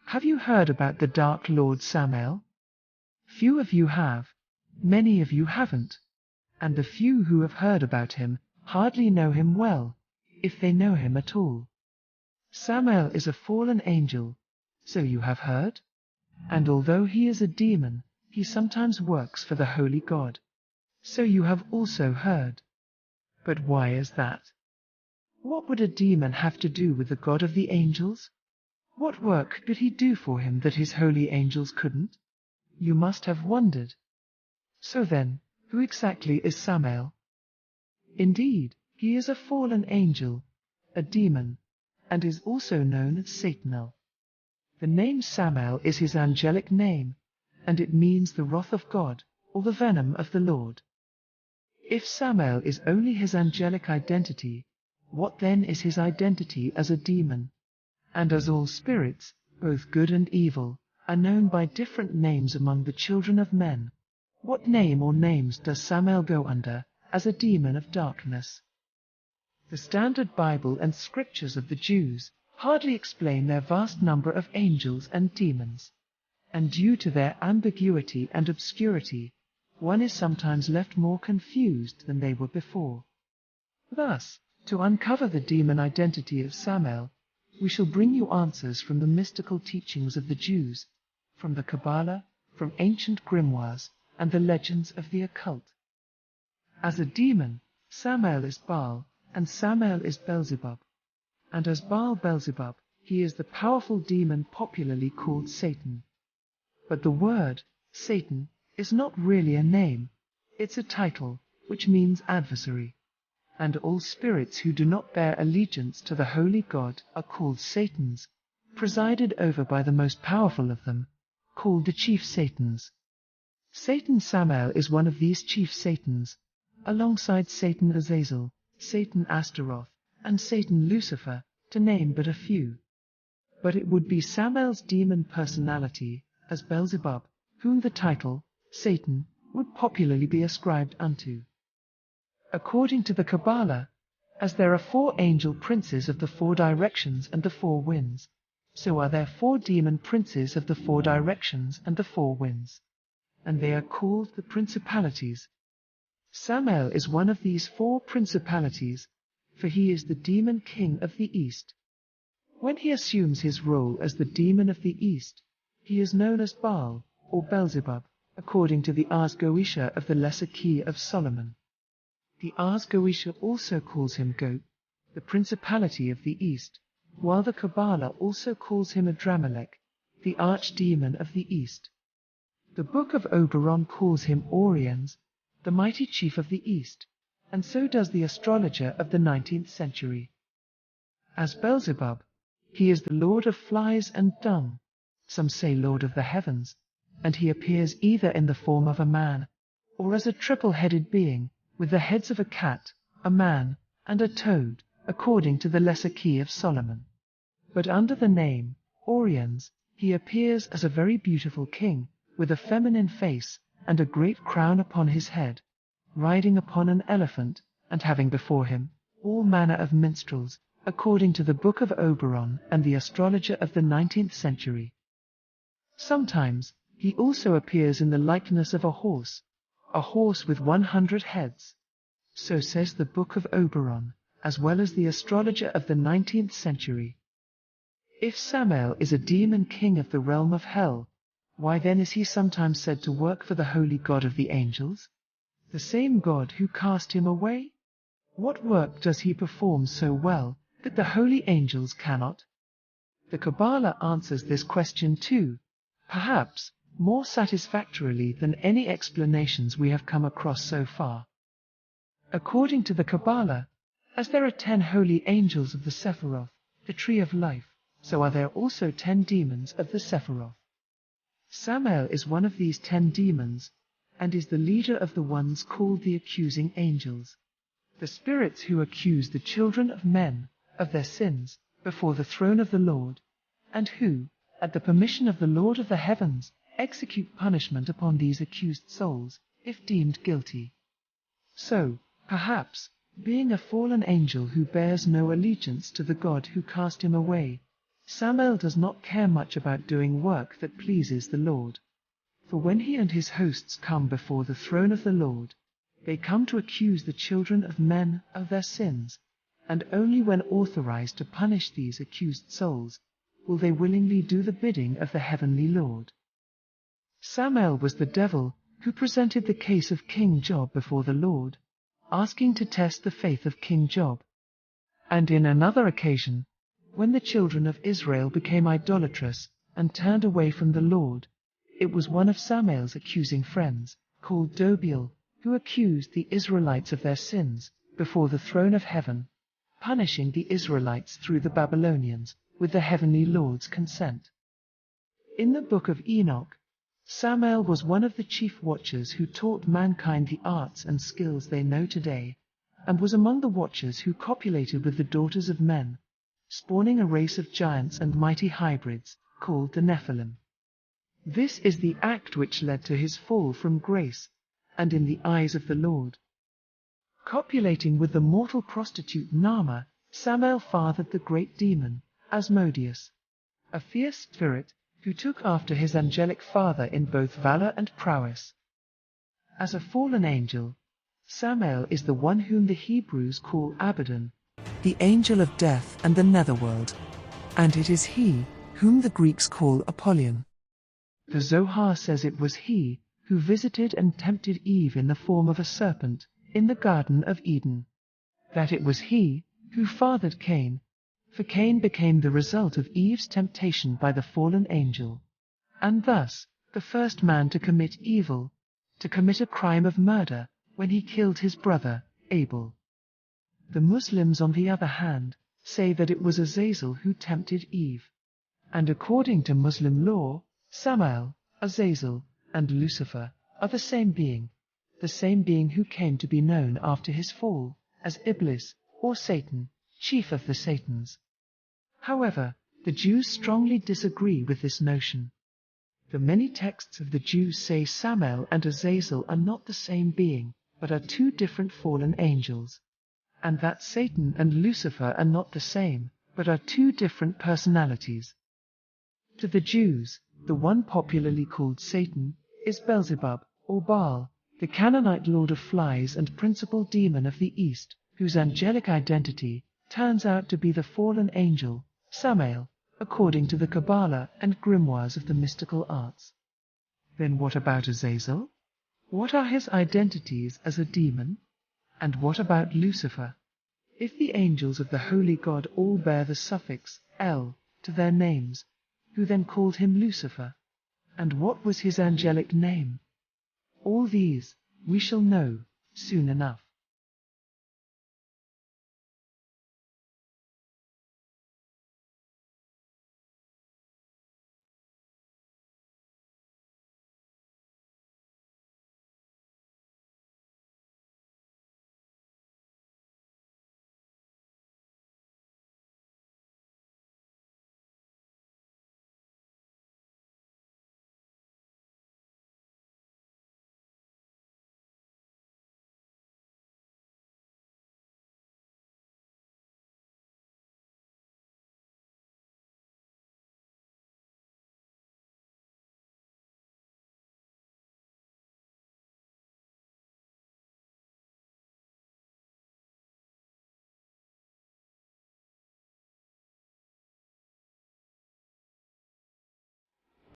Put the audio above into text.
Have you heard about the Dark Lord Samael? Few of you have, many of you haven't, and the few who have heard about him hardly know him well, if they know him at all. Samael is a fallen angel, so you have heard, and although he is a demon, he sometimes works for the holy God, so you have also heard. But why is that? What would a demon have to do with the God of the angels? What work could he do for him that his holy angels couldn't? You must have wondered. So then, who exactly is Samael? Indeed, he is a fallen angel, a demon, and is also known as Satan-Samael. The name Samael is his angelic name, and it means the wrath of God, or the venom of the Lord. If Samael is only his angelic identity, what then is his identity as a demon? And as all spirits, both good and evil, are known by different names among the children of men, what name or names does Samael go under as a demon of darkness? The standard Bible and scriptures of the Jews hardly explain their vast number of angels and demons, and due to their ambiguity and obscurity, one is sometimes left more confused than they were before. Thus, to uncover the demon identity of Samael, we shall bring you answers from the mystical teachings of the Jews, from the Kabbalah, from ancient grimoires, and the legends of the occult. As a demon, Samael is Baal, and Samael is Beelzebub, and as Baal-Beelzebub, he is the powerful demon popularly called Satan. But the word, Satan, is not really a name, it's a title, which means adversary, and all spirits who do not bear allegiance to the holy God are called Satans, presided over by the most powerful of them, called the chief Satans. Satan-Samael is one of these chief Satans, alongside Satan Azazel, Satan Astaroth, and Satan Lucifer, to name but a few. But it would be Samael's demon personality, as Beelzebub, whom the title, Satan, would popularly be ascribed unto. According to the Kabbalah, as there are 4 angel princes of the 4 directions and the 4 winds, so are there 4 demon princes of the 4 directions and the 4 winds, and they are called the principalities. Samael is one of these 4 principalities, for he is the demon king of the East. When he assumes his role as the demon of the East, he is known as Baal, or Beelzebub, according to the Ars Goetia of the Lesser Key of Solomon. The Ars Goetia also calls him Gog, the principality of the East, while the Kabbalah also calls him Adramelech, the archdemon of the East. The Book of Oberon calls him Oriens, the mighty chief of the East, and so does the astrologer of the 19th century. As Beelzebub, he is the lord of flies and dung, some say lord of the heavens, and he appears either in the form of a man, or as a triple-headed being, with the heads of a cat, a man, and a toad, according to the Lesser Key of Solomon. But under the name, Oriens, he appears as a very beautiful king, with a feminine face, and a great crown upon his head, riding upon an elephant, and having before him all manner of minstrels, according to the Book of Oberon and the astrologer of the 19th century. Sometimes he also appears in the likeness of a horse with 100 heads. So says the Book of Oberon, as well as the astrologer of the 19th century. If Samael is a demon king of the realm of hell, why then is he sometimes said to work for the holy God of the angels? The same God who cast him away? What work does he perform so well that the holy angels cannot? The Kabbalah answers this question too, perhaps more satisfactorily than any explanations we have come across so far. According to the Kabbalah, as there are 10 holy angels of the Sephiroth, the tree of life, so are there also 10 demons of the Sephiroth. Samael is one of these 10 demons, and is the leader of the ones called the accusing angels, the spirits who accuse the children of men of their sins before the throne of the Lord, and who, at the permission of the Lord of the heavens, execute punishment upon these accused souls, if deemed guilty. So, perhaps, being a fallen angel who bears no allegiance to the God who cast him away, Samael does not care much about doing work that pleases the Lord. For when he and his hosts come before the throne of the Lord, they come to accuse the children of men of their sins, and only when authorized to punish these accused souls will they willingly do the bidding of the heavenly Lord. Samael was the devil who presented the case of King Job before the Lord, asking to test the faith of King Job. And in another occasion, when the children of Israel became idolatrous and turned away from the Lord, it was one of Samael's accusing friends, called Dobiel, who accused the Israelites of their sins before the throne of heaven, punishing the Israelites through the Babylonians with the heavenly Lord's consent. In the book of Enoch, Samael was one of the chief watchers who taught mankind the arts and skills they know today, and was among the watchers who copulated with the daughters of men, spawning a race of giants and mighty hybrids called the Nephilim. This is the act which led to his fall from grace, and in the eyes of the Lord. Copulating with the mortal prostitute Naamah, Samael fathered the great demon, Asmodeus, a fierce spirit who took after his angelic father in both valor and prowess. As a fallen angel, Samael is the one whom the Hebrews call Abaddon, the angel of death and the netherworld, and it is he whom the Greeks call Apollyon. The Zohar says it was he who visited and tempted Eve in the form of a serpent in the Garden of Eden, that it was he who fathered Cain, for Cain became the result of Eve's temptation by the fallen angel, and thus the first man to commit evil, to commit a crime of murder when he killed his brother, Abel. The Muslims, on the other hand, say that it was Azazel who tempted Eve, and according to Muslim law, Samael, Azazel, and Lucifer are the same being who came to be known after his fall as Iblis, or Satan, chief of the Satans. However, the Jews strongly disagree with this notion. The many texts of the Jews say Samael and Azazel are not the same being, but are two different fallen angels, and that Satan and Lucifer are not the same, but are two different personalities. To the Jews, the one popularly called Satan is Beelzebub, or Baal, the Canaanite lord of flies and principal demon of the East, whose angelic identity turns out to be the fallen angel, Samael, according to the Kabbalah and grimoires of the mystical arts. Then what about Azazel? What are his identities as a demon? And what about Lucifer? If the angels of the holy God all bear the suffix El to their names, who then called him Lucifer? And what was his angelic name? All these we shall know soon enough.